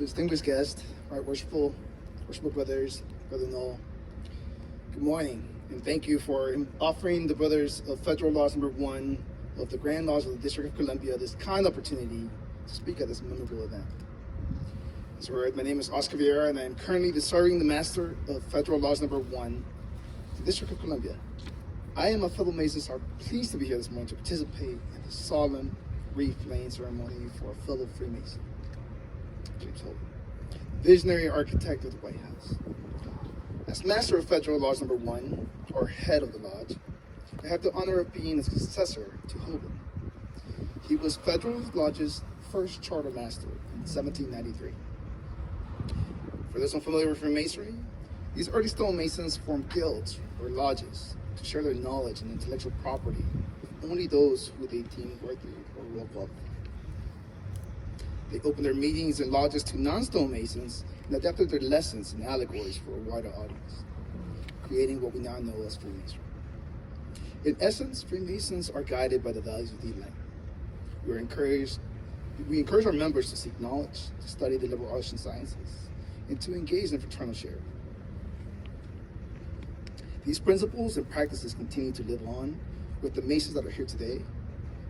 distinguished guest, right, worshipful brothers, Brother Noel. Good morning, and thank you for offering the brothers of Federal Laws Number 1 of the Grand Laws of the District of Columbia this kind opportunity to speak at this memorable event. As you heard, my name is Oscar Viera, and I am currently serving the Master of Federal Laws Number 1, the District of Columbia. I and my fellow Masons are pleased to be here this morning to participate in the solemn Wreath-Laying ceremony for a fellow Freemason, James Hoban, visionary architect of the White House. As Master of Federal Laws Number 1, or head of the lodge, I have the honor of being the successor to Hoban. He was Federal Lodge's first charter master in 1793. For those unfamiliar with Freemasonry, these early stonemasons formed guilds or lodges to share their knowledge and intellectual property with only those who they deemed worthy or well qualified. They opened their meetings and lodges to non-stonemasons and adapted their lessons and allegories for a wider audience, creating what we now know as Freemasonry. In essence, Freemasons are guided by the values of the Enlightenment. We encourage our members to seek knowledge, to study the liberal arts and sciences, and to engage in fraternal sharing. These principles and practices continue to live on with the Masons that are here today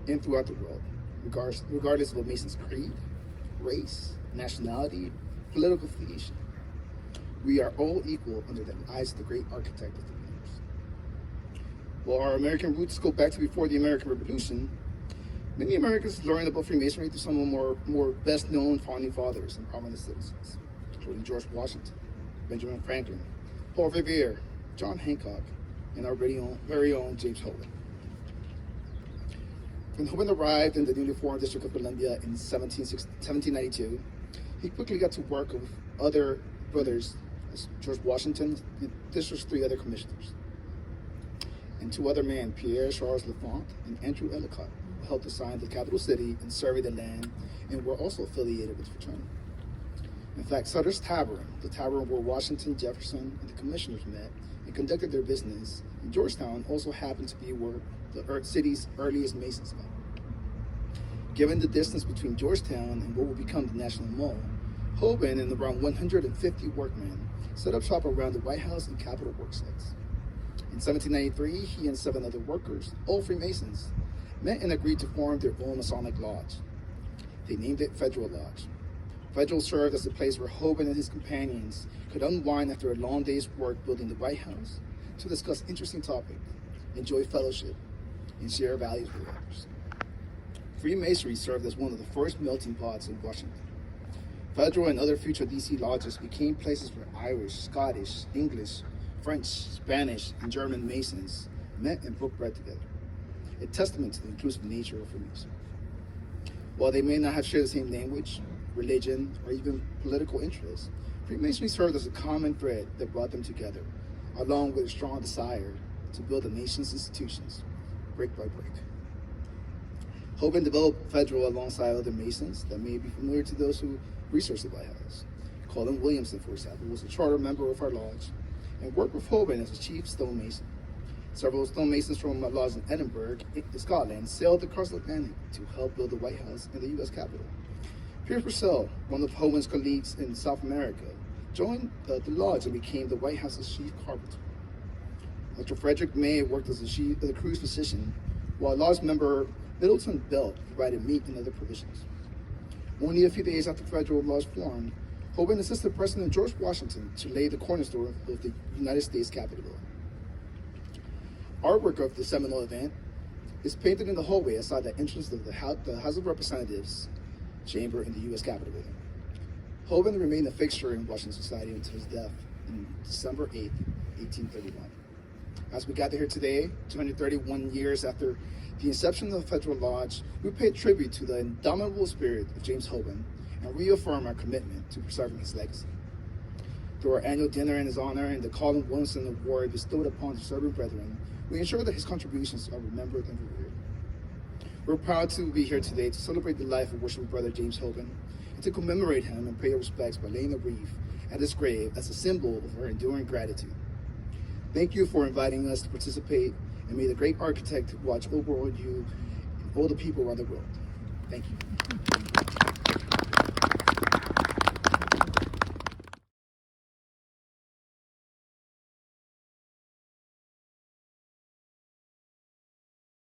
and throughout the world, regardless of a Mason's creed, race, nationality, political affiliation. We are all equal under the eyes of the great architect of the universe. While our American roots go back to before the American Revolution, many Americans learned about Freemasonry through some of the more best-known founding fathers and prominent citizens, including George Washington, Benjamin Franklin, Paul Revere, John Hancock, and our very own James Hoban. When Hoban arrived in the newly formed District of Columbia in 1792, he quickly got to work with other brothers, as George Washington, and District's 3 other commissioners, and 2 other men, Pierre Charles L'Enfant and Andrew Ellicott, who helped design the capital city and survey the land, and were also affiliated with the fraternity. In fact, Sutter's Tavern, the tavern where Washington, Jefferson, and the commissioners met and conducted their business in Georgetown, also happened to be where the city's earliest Masons met. Given the distance between Georgetown and what would become the National Mall, Hoban and around 150 workmen set up shop around the White House and Capitol work sites. In 1793, he and 7 other workers, all Freemasons, met and agreed to form their own Masonic lodge. They named it Federal Lodge. Federal served as a place where Hoban and his companions could unwind after a long day's work building the White House to discuss interesting topics, enjoy fellowship, and share values with others. Freemasonry served as one of the first melting pots in Washington. Federal and other future DC lodges became places where Irish, Scottish, English, French, Spanish, and German Masons met and broke bread together, a testament to the inclusive nature of Freemasonry. While they may not have shared the same language, religion, or even political interests, Freemasonry served as a common thread that brought them together, along with a strong desire to build the nation's institutions, brick by brick. Hoban developed Federal alongside other Masons that may be familiar to those who research the White House. Colin Williamson, for example, was a charter member of our lodge and worked with Hoban as a chief stonemason. Several stonemasons from lodges in Edinburgh, Scotland, sailed across the Atlantic to help build the White House and the U.S. Capitol. Pierre Purcell, one of Hoban's colleagues in South America, joined the lodge and became the White House's chief carpenter. Dr. Frederick May worked as the crew's physician, while lodge member Middleton Belt provided meat and other provisions. Only a few days after Federal Lodge formed, Hoban assisted President George Washington to lay the cornerstone of the United States Capitol building. Artwork of the seminal event is painted in the hallway outside the entrance of the House of Representatives chamber in the U.S. Capitol building. Hoban remained a fixture in Washington society until his death on December 8, 1831. As we gather here today, 231 years after the inception of the Federal Lodge, we pay tribute to the indomitable spirit of James Hoban and reaffirm our commitment to preserving his legacy. Through our annual dinner in his honor and the Colin Williamson Award bestowed upon his serving brethren, we ensure that his contributions are remembered and revered. We're proud to be here today to celebrate the life of worshipful brother James Hoban and to commemorate him and pay our respects by laying a wreath at his grave as a symbol of our enduring gratitude. Thank you for inviting us to participate, and may the great architect watch over you and all the people around the world. Thank you.